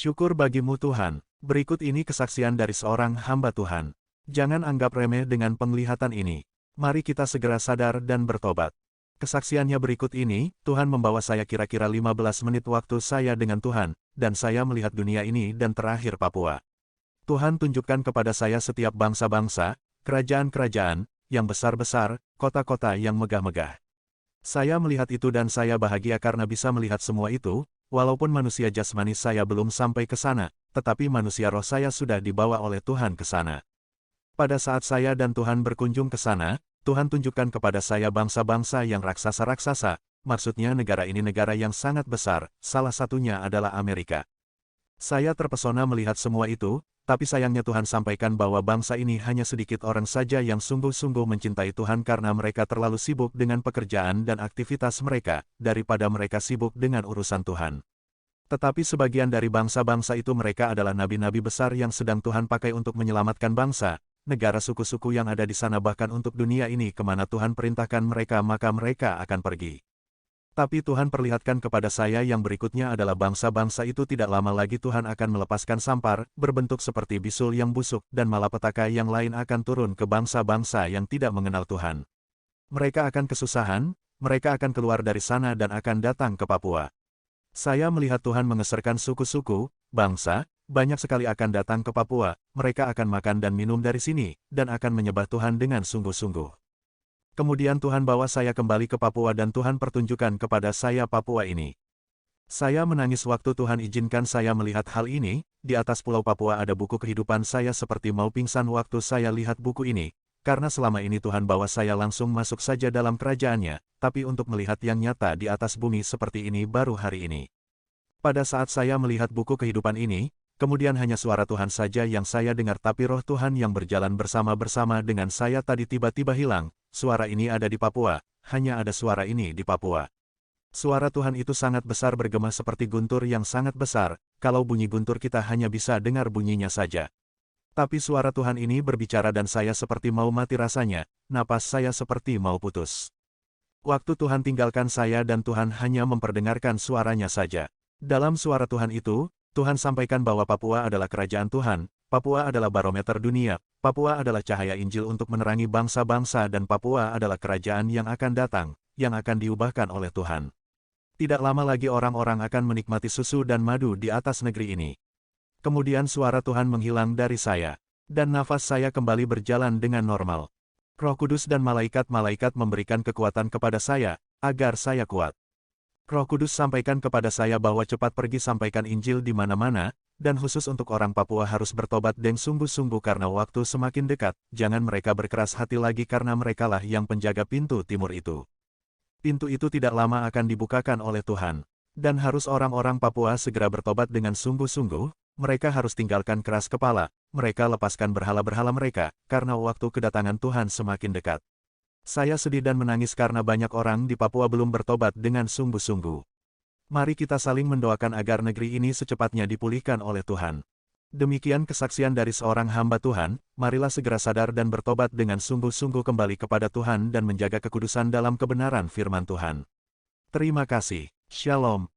Syukur bagimu Tuhan. Berikut ini kesaksian dari seorang hamba Tuhan. Jangan anggap remeh dengan penglihatan ini. Mari kita segera sadar dan bertobat. Kesaksiannya berikut ini, Tuhan membawa saya kira-kira 15 menit waktu saya dengan Tuhan, dan saya melihat dunia ini dan terakhir Papua. Tuhan tunjukkan kepada saya setiap bangsa-bangsa, kerajaan-kerajaan, yang besar-besar, kota-kota yang megah-megah. Saya melihat itu dan saya bahagia karena bisa melihat semua itu. Walaupun manusia jasmani saya belum sampai ke sana, tetapi manusia roh saya sudah dibawa oleh Tuhan ke sana. Pada saat saya dan Tuhan berkunjung ke sana, Tuhan tunjukkan kepada saya bangsa-bangsa yang raksasa-raksasa, maksudnya negara ini negara yang sangat besar, salah satunya adalah Amerika. Saya terpesona melihat semua itu, tapi sayangnya Tuhan sampaikan bahwa bangsa ini hanya sedikit orang saja yang sungguh-sungguh mencintai Tuhan karena mereka terlalu sibuk dengan pekerjaan dan aktivitas mereka, daripada mereka sibuk dengan urusan Tuhan. Tetapi sebagian dari bangsa-bangsa itu mereka adalah nabi-nabi besar yang sedang Tuhan pakai untuk menyelamatkan bangsa, negara suku-suku yang ada di sana bahkan untuk dunia ini kemana Tuhan perintahkan mereka maka mereka akan pergi. Tapi Tuhan perlihatkan kepada saya yang berikutnya adalah bangsa-bangsa itu tidak lama lagi Tuhan akan melepaskan sampar, berbentuk seperti bisul yang busuk, dan malapetaka yang lain akan turun ke bangsa-bangsa yang tidak mengenal Tuhan. Mereka akan kesusahan, mereka akan keluar dari sana dan akan datang ke Papua. Saya melihat Tuhan mengeserkan suku-suku, bangsa, banyak sekali akan datang ke Papua, mereka akan makan dan minum dari sini, dan akan menyembah Tuhan dengan sungguh-sungguh. Kemudian Tuhan bawa saya kembali ke Papua dan Tuhan pertunjukkan kepada saya Papua ini. Saya menangis waktu Tuhan izinkan saya melihat hal ini, di atas pulau Papua ada buku kehidupan saya seperti mau pingsan waktu saya lihat buku ini, karena selama ini Tuhan bawa saya langsung masuk saja dalam kerajaannya, tapi untuk melihat yang nyata di atas bumi seperti ini baru hari ini. Pada saat saya melihat buku kehidupan ini, kemudian hanya suara Tuhan saja yang saya dengar tapi roh Tuhan yang berjalan bersama-bersama dengan saya tadi tiba-tiba hilang. Suara ini ada di Papua, hanya ada suara ini di Papua. Suara Tuhan itu sangat besar bergema seperti guntur yang sangat besar, kalau bunyi guntur kita hanya bisa dengar bunyinya saja. Tapi suara Tuhan ini berbicara dan saya seperti mau mati rasanya, napas saya seperti mau putus. Waktu Tuhan tinggalkan saya dan Tuhan hanya memperdengarkan suaranya saja. Dalam suara Tuhan itu, Tuhan sampaikan bahwa Papua adalah kerajaan Tuhan, Papua adalah barometer dunia, Papua adalah cahaya Injil untuk menerangi bangsa-bangsa dan Papua adalah kerajaan yang akan datang, yang akan diubahkan oleh Tuhan. Tidak lama lagi orang-orang akan menikmati susu dan madu di atas negeri ini. Kemudian suara Tuhan menghilang dari saya, dan nafas saya kembali berjalan dengan normal. Roh Kudus dan malaikat-malaikat memberikan kekuatan kepada saya, agar saya kuat. Roh Kudus sampaikan kepada saya bahwa cepat pergi sampaikan Injil di mana-mana, dan khusus untuk orang Papua harus bertobat dan sungguh-sungguh karena waktu semakin dekat, jangan mereka berkeras hati lagi karena merekalah yang penjaga pintu timur itu. Pintu itu tidak lama akan dibukakan oleh Tuhan. Dan harus orang-orang Papua segera bertobat dengan sungguh-sungguh, mereka harus tinggalkan keras kepala, mereka lepaskan berhala-berhala mereka, karena waktu kedatangan Tuhan semakin dekat. Saya sedih dan menangis karena banyak orang di Papua belum bertobat dengan sungguh-sungguh. Mari kita saling mendoakan agar negeri ini secepatnya dipulihkan oleh Tuhan. Demikian kesaksian dari seorang hamba Tuhan, marilah segera sadar dan bertobat dengan sungguh-sungguh kembali kepada Tuhan dan menjaga kekudusan dalam kebenaran firman Tuhan. Terima kasih. Shalom.